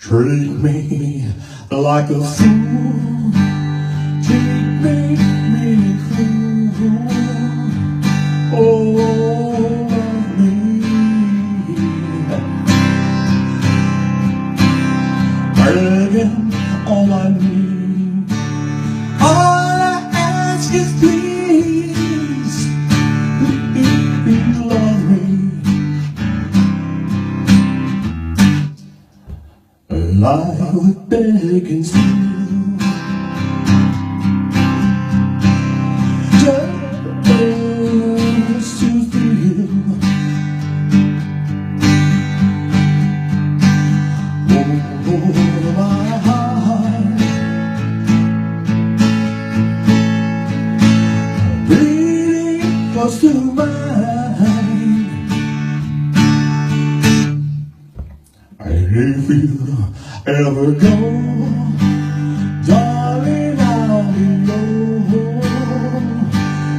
Treat me like a fool. Treat me cruel. Oh, love me. Begging all I need. All I ask is please, please love me. I would beg and steal just to feel my heart beating close to mine. If you ever go, darling, I'll be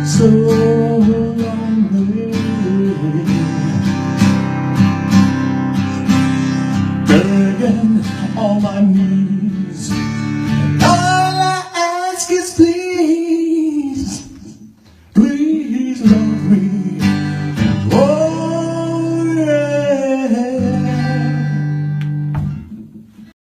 so lonely. Begging on my knees.